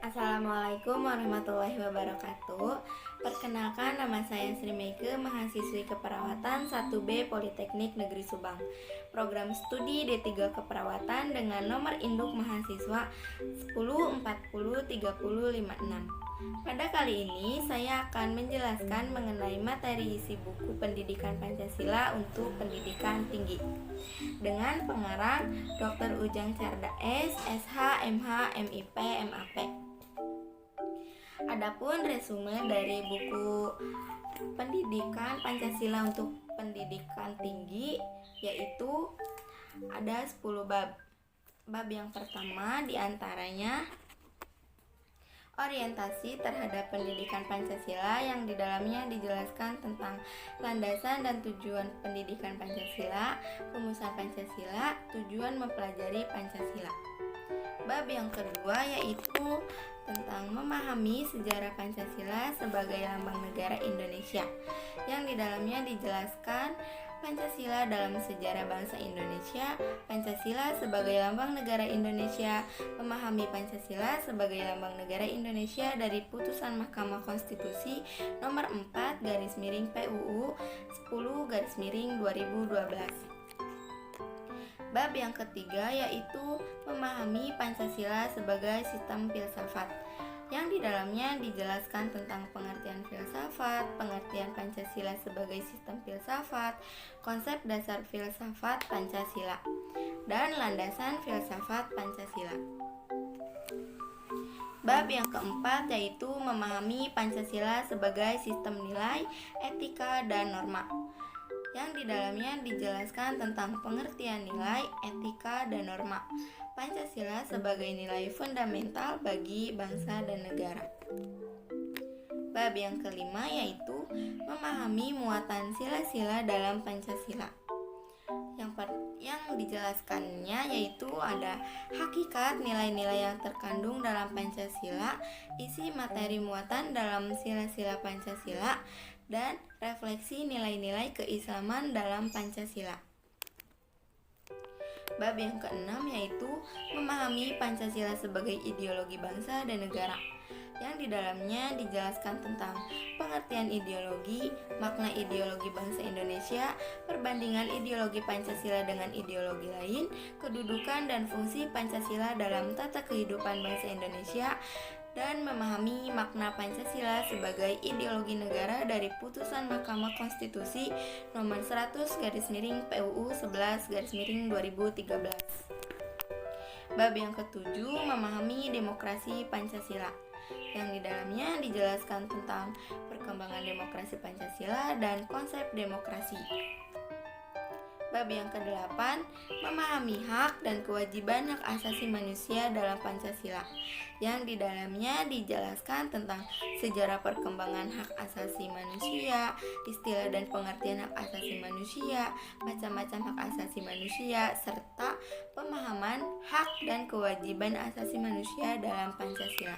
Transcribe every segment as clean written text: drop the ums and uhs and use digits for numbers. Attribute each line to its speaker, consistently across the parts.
Speaker 1: Assalamualaikum warahmatullahi wabarakatuh. Perkenalkan, nama saya Sri Meike, mahasiswi keperawatan 1B Politeknik Negeri Subang. Program studi D3 Keperawatan dengan nomor induk mahasiswa 10403056. Pada kali ini saya akan menjelaskan mengenai materi isi buku Pendidikan Pancasila untuk Pendidikan Tinggi dengan pengarang Dr. Ujang Carda S, SH, MH, MIP, MAP. Adapun resume dari buku Pendidikan Pancasila untuk Pendidikan Tinggi yaitu ada 10 bab. Bab yang pertama diantaranya orientasi terhadap pendidikan Pancasila, yang di dalamnya dijelaskan tentang landasan dan tujuan pendidikan Pancasila, rumusan Pancasila, tujuan mempelajari Pancasila. Bab yang kedua yaitu tentang memahami sejarah Pancasila sebagai lambang negara Indonesia, yang di dalamnya dijelaskan Pancasila dalam sejarah bangsa Indonesia, Pancasila sebagai lambang negara Indonesia, memahami Pancasila sebagai lambang negara Indonesia dari putusan Mahkamah Konstitusi nomor 4 PUU 10 2012. Bab yang ketiga yaitu memahami Pancasila sebagai sistem filsafat, yang di dalamnya dijelaskan tentang pengertian filsafat, pengertian Pancasila sebagai sistem filsafat, konsep dasar filsafat Pancasila, dan landasan filsafat Pancasila. Bab yang keempat yaitu memahami Pancasila sebagai sistem nilai, etika, dan norma, yang di dalamnya dijelaskan tentang pengertian nilai, etika, dan norma Pancasila sebagai nilai fundamental bagi bangsa dan negara. Bab yang kelima yaitu memahami muatan sila-sila dalam Pancasila. Yang dijelaskannya yaitu ada hakikat nilai-nilai yang terkandung dalam Pancasila, isi materi muatan dalam sila-sila Pancasila, dan refleksi nilai-nilai keislaman dalam Pancasila. Bab yang keenam yaitu memahami Pancasila sebagai ideologi bangsa dan negara, yang di dalamnya dijelaskan tentang pengertian ideologi, makna ideologi bangsa Indonesia, perbandingan ideologi Pancasila dengan ideologi lain, kedudukan dan fungsi Pancasila dalam tata kehidupan bangsa Indonesia, dan memahami makna Pancasila sebagai ideologi negara dari putusan Mahkamah Konstitusi nomor 100 PUU 11 2013. Bab yang ketujuh memahami demokrasi Pancasila, yang di dalamnya dijelaskan tentang perkembangan demokrasi Pancasila dan konsep demokrasi. Bab yang ke-8 memahami hak dan kewajiban hak asasi manusia dalam Pancasila, yang di dalamnya dijelaskan tentang sejarah perkembangan hak asasi manusia, istilah dan pengertian hak asasi manusia, macam-macam hak asasi manusia, serta pemahaman hak dan kewajiban asasi manusia dalam Pancasila.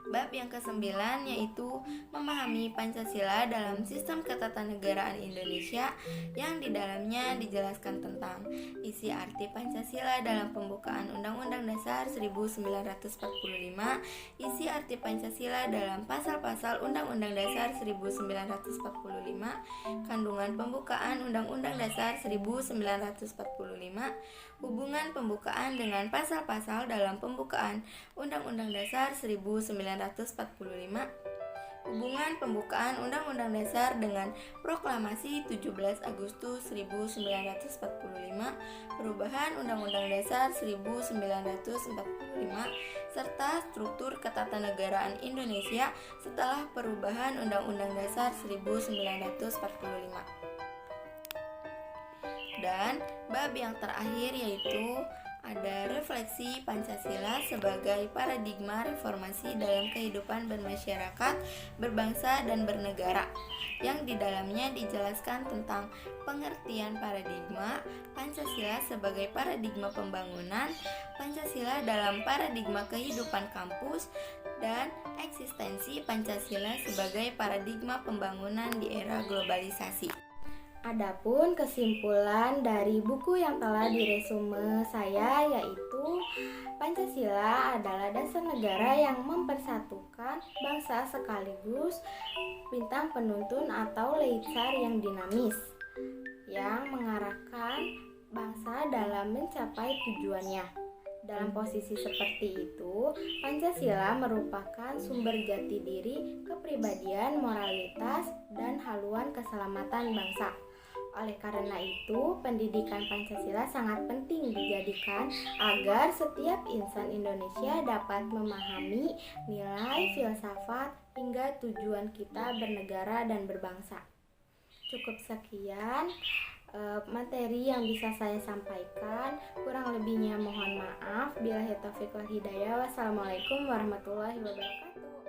Speaker 1: Bab yang ke-9 yaitu memahami Pancasila dalam sistem ketatanegaraan Indonesia, yang di dalamnya dijelaskan tentang isi arti Pancasila dalam pembukaan Undang-Undang Dasar 1945, isi arti Pancasila dalam pasal-pasal Undang-Undang Dasar 1945, kandungan pembukaan Undang-Undang Dasar 1945, hubungan pembukaan dengan pasal-pasal dalam pembukaan Undang-Undang Dasar 1945, hubungan pembukaan Undang-Undang Dasar dengan Proklamasi 17 Agustus 1945, perubahan Undang-Undang Dasar 1945, serta struktur ketatanegaraan Indonesia setelah perubahan Undang-Undang Dasar 1945. Dan bab yang terakhir yaitu ada refleksi Pancasila sebagai paradigma reformasi dalam kehidupan bermasyarakat, berbangsa, dan bernegara, yang di dalamnya dijelaskan tentang pengertian paradigma, Pancasila sebagai paradigma pembangunan, Pancasila dalam paradigma kehidupan kampus, dan eksistensi Pancasila sebagai paradigma pembangunan di era globalisasi.
Speaker 2: Adapun kesimpulan dari buku yang telah diresume saya yaitu Pancasila adalah dasar negara yang mempersatukan bangsa sekaligus bintang penuntun atau leitsar yang dinamis yang mengarahkan bangsa dalam mencapai tujuannya. Dalam posisi seperti itu, Pancasila merupakan sumber jati diri, kepribadian, moralitas, dan haluan keselamatan bangsa. Oleh karena itu, pendidikan Pancasila sangat penting dijadikan agar setiap insan Indonesia dapat memahami nilai, filsafat, hingga tujuan kita bernegara dan berbangsa. Cukup sekian materi yang bisa saya sampaikan. Kurang lebihnya mohon maaf. Billahi taufiq wal hidayah. Wassalamualaikum warahmatullahi wabarakatuh.